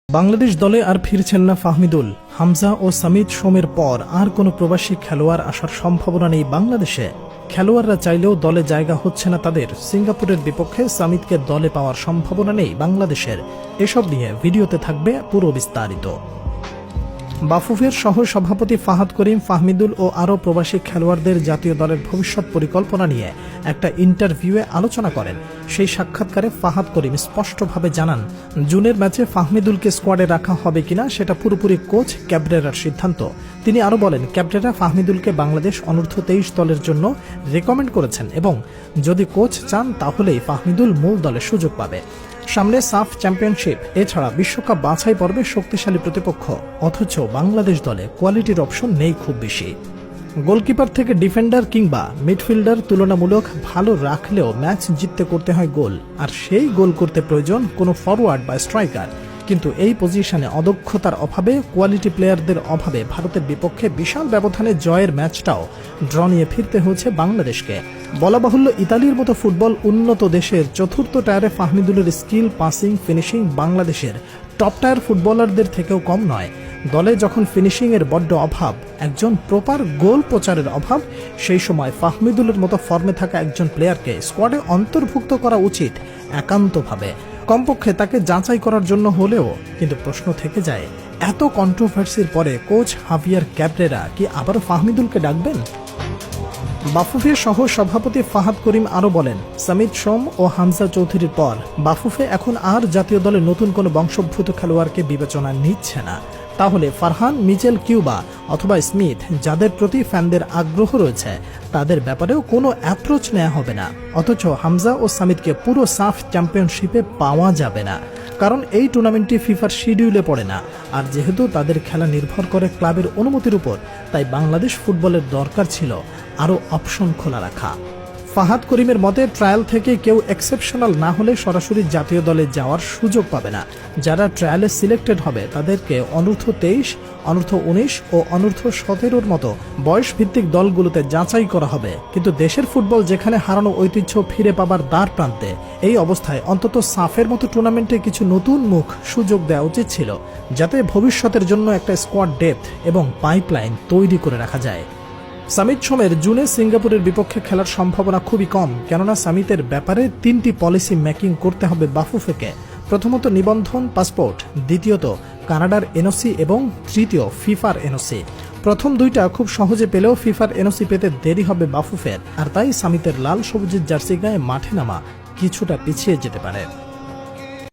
বাংলাদেশ দলে আর ফিরছেন না ফাহমিদুল। হামজা ও সামিদ সোমের পর আর কোনো প্রবাসী খেলোয়াড় আসার সম্ভাবনা নেই বাংলাদেশে। খেলোয়াড়রা চাইলেও দলে জায়গা হচ্ছে না তাদের। সিঙ্গাপুরের বিপক্ষে সামিদকে দলে পাওয়ার সম্ভাবনা নেই বাংলাদেশের। এসব নিয়ে ভিডিওতে থাকবে পুরো বিস্তারিত। বাফুফের সহ সভাপতি ফাহাদ করিম ফাহমিদুল ও আরও প্রবাসী খেলোয়াড়দের জাতীয় দলের ভবিষ্যৎ পরিকল্পনা নিয়ে একটা ইন্টারভিউয়ে আলোচনা করেন। সেই সাক্ষাৎকারে ফাহাদ করিম স্পষ্টভাবে জানান, জুনের ম্যাচে ফাহমিদুলকে স্কোয়াডে রাখা হবে কিনা সেটা পুরোপুরি কোচ ক্যাবরেরার সিদ্ধান্ত। তিনি আরও বলেন, ক্যাবরেরা ফাহমিদুলকে বাংলাদেশ অনূর্ধ্ব 23 দলের জন্য রেকমেন্ড করেছেন এবং যদি কোচ চান তাহলেই ফাহমিদুল মূল দলে সুযোগ পাবে। সামনে সাফ চ্যাম্পিয়নশিপ, এছাড়া বিশ্বকাপ বাছাই পর্বে শক্তিশালী প্রতিপক্ষ, অথচ বাংলাদেশ দলে কোয়ালিটির অপশন নেই খুব বেশি। গোলকিপার থেকে ডিফেন্ডার কিংবা মিডফিল্ডার তুলনামূলক ভালো রাখলেও ম্যাচ জিততে করতে হয় গোল, আর সেই গোল করতে প্রয়োজন কোনো ফরওয়ার্ড বা স্ট্রাইকার। কিন্তু এই পজিশনে অদক্ষতার অভাবে, কোয়ালিটি প্লেয়ারদের অভাবে ভারতের বিপক্ষে বিশাল ব্যবধানে জয়ের ম্যাচটাও ড্র নিয়ে ফিরতে হয়েছে বাংলাদেশকে। বলা বাহুল্য, ইতালির মতো ফুটবল উন্নত দেশের চতুর্থ টায়ারে ফাহমিদুলের স্কিল, পাসিং, ফিনিশিং বাংলাদেশের টপ টায়ার ফুটবলারদের থেকেও কম নয়। দলে যখন ফিনিশিংয়ের বড্ড অভাব, একজন প্রপার গোল প্রচারের অভাব, সেই সময় ফাহমিদুলের মতো ফর্মে থাকা একজন প্লেয়ারকে স্কোয়াডে অন্তর্ভুক্ত করা উচিত একান্তভাবে, কমপক্ষে তাকে যাচাই করার জন্য হলেও। কিন্তু প্রশ্ন থেকে যায়, এত কন্ট্রোভার্সির পরে কোচ হাভিয়ার ক্যাবরেরা কি আবারও ফাহমিদুলকে ডাকবেন? বাফুফে সহ সভাপতি ফাহাদ করিম আরও বলেন, সামিদ সোম ও হামজা চৌধুরীর পর বাফুফে এখন আর জাতীয় দলে নতুন কোনো বংশোদ্ভূত খেলোয়াড়কে বিবেচনা নিচ্ছে না। তাহলে ফারহান, মিচেল কিউবা অথবা স্মিথ, যাদের প্রতি ফ্যানদের আগ্রহ রয়েছে, তাদের ব্যাপারেও কোনো অ্যাপ্রোচ নেওয়া হবে না। অথচ হামজা ও সামিদকে পুরো সাফ চ্যাম্পিয়নশিপে পাওয়া যাবে না, কারণ এই টুর্নামেন্টটি ফিফার শিডিউলে পড়ে না। আর যেহেতু তাদের খেলা নির্ভর করে ক্লাবের অনুমতির উপর, তাই বাংলাদেশ ফুটবলের দরকার ছিল আরও অপশন খোলা রাখা। ফাহাদ করিমের মতে, ট্রায়াল থেকে কেউ এক্সেপশনাল না হলে সরাসরি জাতীয় দলে যাওয়ার সুযোগ পাবে না। যারা ট্রায়ালে সিলেক্টেড হবে তাদেরকে অনূর্ধ্ব 23, অনূর্ধ্ব 19 ও অনূর্ধ্ব 17-র মতো বয়সভিত্তিক দলগুলোতে যাচাই করা হবে। কিন্তু দেশের ফুটবল যেখানে হারানো ঐতিহ্য ফিরে পাবার দ্বার প্রান্তে, এই অবস্থায় অন্তত সাফের মতো টুর্নামেন্টে কিছু নতুন মুখ সুযোগ দেওয়া উচিত ছিল, যাতে ভবিষ্যতের জন্য একটা স্কোয়াড ডেপথ এবং পাইপলাইন তৈরি করে রাখা যায়। সামিদ সোমের জুনে সিঙ্গাপুরের বিপক্ষে খেলার সম্ভাবনা খুবই কম, কেননা সামিতের ব্যাপারে 3টি পলিসি মেকিং করতে হবে বাফুফেকে। প্রথমত নিবন্ধন পাসপোর্ট, দ্বিতীয়ত কানাডার এনওসি এবং তৃতীয় ফিফার এনওসি। প্রথম দুইটা খুব সহজে পেলেও ফিফার এনওসি পেতে দেরি হবে বাফুফের, আর তাই সামিতের লাল সবুজের জার্সি গায়ে মাঠে নামা কিছুটা পিছিয়ে যেতে পারে।